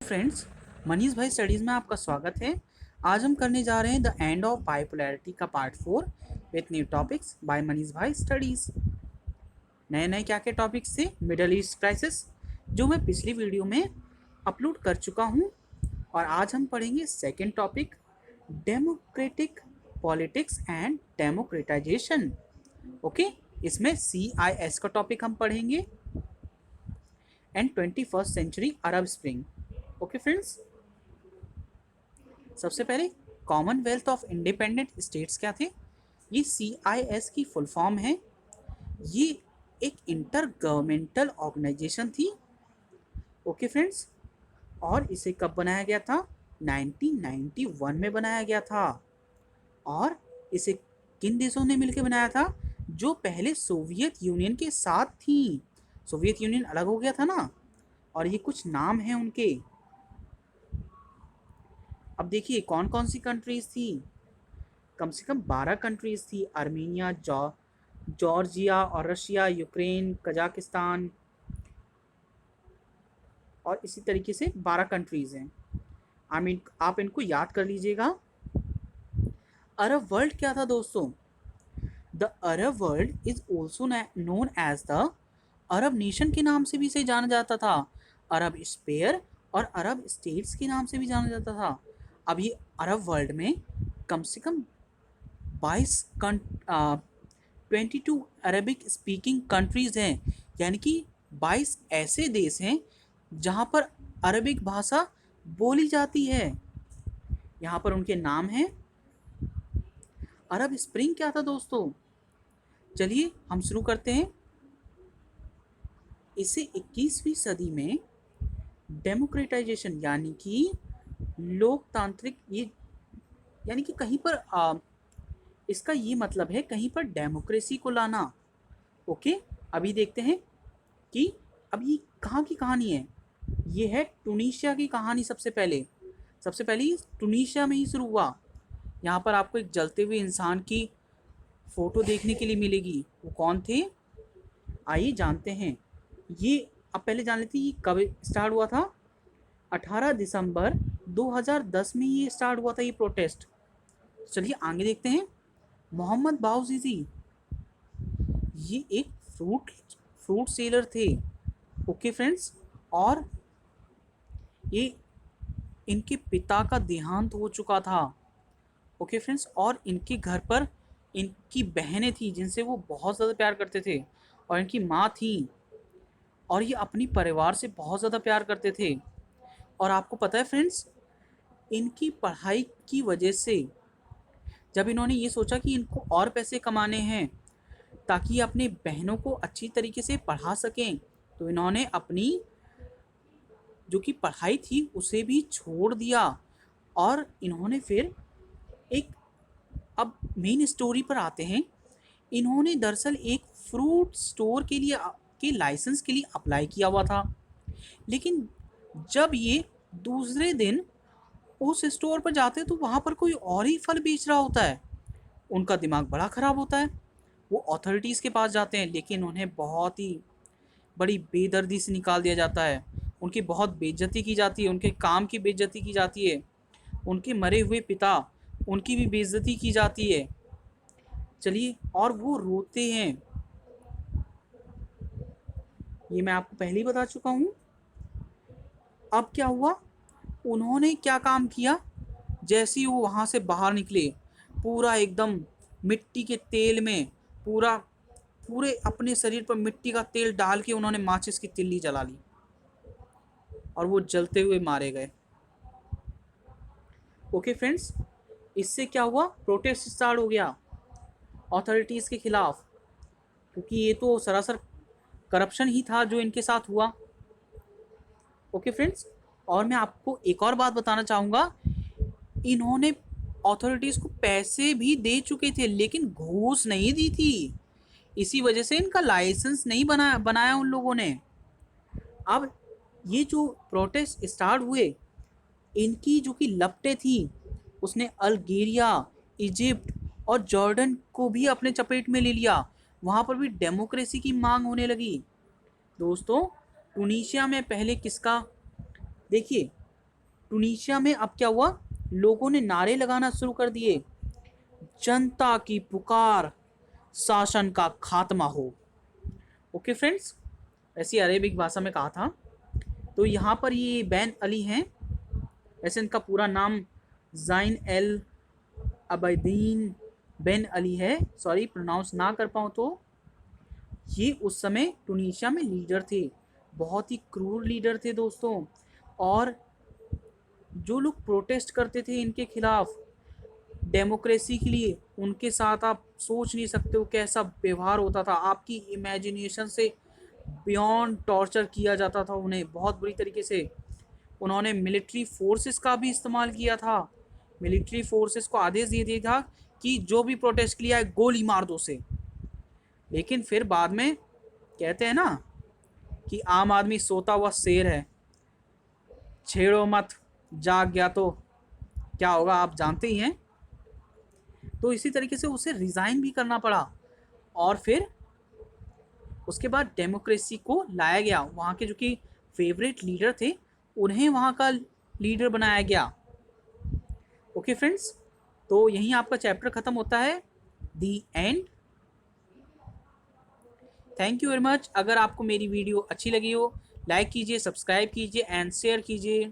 Friends, Manish Bhai studies में आपका स्वागत है। आज हम करने जा रहे हैं द एंड ऑफ बाइपोलैरिटी का part 4 with new topics by Manish Bhai studies. नए नए क्या क्या टॉपिक्स थे? मिडल ईस्ट क्राइसिस, जो मैं पिछली वीडियो में अपलोड कर चुका हूँ। और आज हम पढ़ेंगे second topic, democratic politics and democratisation. Okay, इसमें CIS का टॉपिक हम पढ़ेंगे and 21st century Arab spring. Okay friends, सबसे पहले कॉमनवेल्थ ऑफ इंडिपेंडेंट स्टेट्स क्या थे? ये CIS की फुल फॉर्म है। ये एक इंटर गवर्नमेंटल ऑर्गेनाइजेशन थी। ओके फ्रेंड्स, और इसे कब बनाया गया था? 1991 में बनाया गया था। और इसे किन देशों ने मिलकर बनाया था? जो पहले सोवियत यूनियन के साथ थी। सोवियत यूनियन अलग हो गया था ना, और ये कुछ नाम हैं उनके। अब देखिए कौन कौन सी कंट्रीज थी। कम से कम 12 कंट्रीज थी। आर्मीनिया, जॉर्जिया और रशिया, यूक्रेन, कजाकिस्तान, और इसी तरीके से 12 कंट्रीज हैं। आप इनको याद कर लीजिएगा। अरब वर्ल्ड क्या था दोस्तों? The Arab world is also known as the Arab nation के नाम से भी इसे जाना जाता था। अरब स्पेयर और अरब स्टेट्स के नाम से भी जाना जाता था। अब ये अरब वर्ल्ड में कम से कम 22 अरबिक स्पीकिंग कंट्रीज़ हैं, यानी कि 22 ऐसे देश हैं जहाँ पर अरबिक भाषा बोली जाती है। यहाँ पर उनके नाम हैं। अरब स्प्रिंग क्या था दोस्तों? चलिए हम शुरू करते हैं। इसे 21वीं सदी में डेमोक्रेटाइजेशन यानी कि लोकतांत्रिक, ये यानी कि कहीं पर इसका ये मतलब है कहीं पर डेमोक्रेसी को लाना। ओके, अभी देखते हैं कि अब ये कहाँ की कहानी है। ये है टूनीशिया की कहानी। सबसे पहले टूनीशिया में ही शुरू हुआ। यहाँ पर आपको एक जलते हुए इंसान की फ़ोटो देखने के लिए मिलेगी। वो कौन थे, आइए जानते हैं। ये अब पहले जान लेते हैं ये कब स्टार्ट हुआ था। 18 दिसंबर 2010 में ये स्टार्ट हुआ था ये प्रोटेस्ट। चलिए आगे देखते हैं। मोहम्मद बाऊजीजी, ये एक फ्रूट सेलर थे। ओके फ्रेंड्स, और ये इनके पिता का देहांत हो चुका था। ओके फ्रेंड्स, और इनके घर पर इनकी बहनें थी जिनसे वो बहुत ज़्यादा प्यार करते थे, और इनकी माँ थी, और ये अपनी परिवार से बहुत ज़्यादा प्यार करते थे। और आपको पता है फ्रेंड्स, इनकी पढ़ाई की वजह से जब इन्होंने ये सोचा कि इनको और पैसे कमाने हैं ताकि अपने बहनों को अच्छी तरीके से पढ़ा सकें, तो इन्होंने अपनी जो कि पढ़ाई थी उसे भी छोड़ दिया। और इन्होंने फिर एक, अब मेन स्टोरी पर आते हैं। इन्होंने दरअसल एक फ्रूट स्टोर के लाइसेंस के लिए अप्लाई किया हुआ था। लेकिन जब ये दूसरे दिन उस स्टोर पर जाते तो वहाँ पर कोई और ही फल बेच रहा होता है। उनका दिमाग बड़ा ख़राब होता है। वो अथॉरिटीज़ के पास जाते हैं, लेकिन उन्हें बहुत ही बड़ी बेदर्दी से निकाल दिया जाता है। उनकी बहुत बेइज्जती की जाती है, उनके काम की बेइज्जती की जाती है, उनके मरे हुए पिता उनकी भी बेइज्जती की जाती है। चलिए, और वो रोते हैं। ये मैं आपको पहले ही बता चुका हूँ। अब क्या हुआ, उन्होंने क्या काम किया? जैसे ही वो वहाँ से बाहर निकले, पूरा एकदम मिट्टी के तेल में पूरे अपने शरीर पर मिट्टी का तेल डाल के उन्होंने माचिस की तिल्ली जला ली, और वो जलते हुए मारे गए। ओके फ्रेंड्स, इससे क्या हुआ? प्रोटेस्ट स्टार्ट हो गया अथॉरिटीज़ के खिलाफ, क्योंकि ये तो सरासर करप्शन ही था जो इनके साथ हुआ। ओके फ्रेंड्स, और मैं आपको एक और बात बताना चाहूँगा। इन्होंने अथॉरिटीज़ को पैसे भी दे चुके थे, लेकिन घूस नहीं दी थी। इसी वजह से इनका लाइसेंस नहीं बनाया उन लोगों ने। अब ये जो प्रोटेस्ट स्टार्ट हुए, इनकी जो कि लपटें थी, उसने अल्जीरिया, इजिप्ट और जॉर्डन को भी अपने चपेट में ले लिया। वहाँ पर भी डेमोक्रेसी की मांग होने लगी। दोस्तों, टूनीशिया में पहले किसका, देखिए, टुनीशिया में अब क्या हुआ, लोगों ने नारे लगाना शुरू कर दिए, जनता की पुकार, शासन का खात्मा हो। ओके फ्रेंड्स, ऐसी अरेबिक भाषा में कहा था। तो यहाँ पर ये बैन अली हैं, ऐसे इनका पूरा नाम ज़ाइन एल अबैदीन बेन अली है, सॉरी प्रोनाउंस ना कर पाऊँ तो। ये उस समय टुनीशिया में लीडर थे, बहुत ही क्रूर लीडर थे दोस्तों। और जो लोग प्रोटेस्ट करते थे इनके खिलाफ, डेमोक्रेसी के लिए, उनके साथ आप सोच नहीं सकते हो कैसा व्यवहार होता था। आपकी इमेजिनेशन से बियॉन्ड टॉर्चर किया जाता था उन्हें बहुत बुरी तरीके से। उन्होंने मिलिट्री फोर्सेस का भी इस्तेमाल किया था। मिलिट्री फोर्सेस को आदेश दिए दिया था कि जो भी प्रोटेस्ट किया है गोली मार दो उसे। लेकिन फिर बाद में कहते हैं ना कि आम आदमी सोता हुआ शेर है, छेड़ो मत, जाग गया तो क्या होगा आप जानते ही हैं। तो इसी तरीके से उसे रिज़ाइन भी करना पड़ा, और फिर उसके बाद डेमोक्रेसी को लाया गया। वहाँ के जो कि फेवरेट लीडर थे उन्हें वहाँ का लीडर बनाया गया। ओके फ्रेंड्स, तो यहीं आपका चैप्टर ख़त्म होता है, the end. Thank you very much. अगर आपको मेरी वीडियो अच्छी लगी हो, लाइक कीजिए, सब्सक्राइब कीजिए एंड शेयर कीजिए।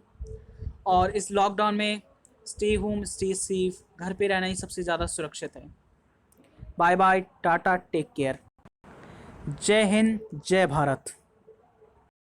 और इस लॉकडाउन में स्टे होम, स्टे सेफ, घर पे रहना ही सबसे ज़्यादा सुरक्षित है। Bye bye, tata, take care. जय हिंद, जय भारत।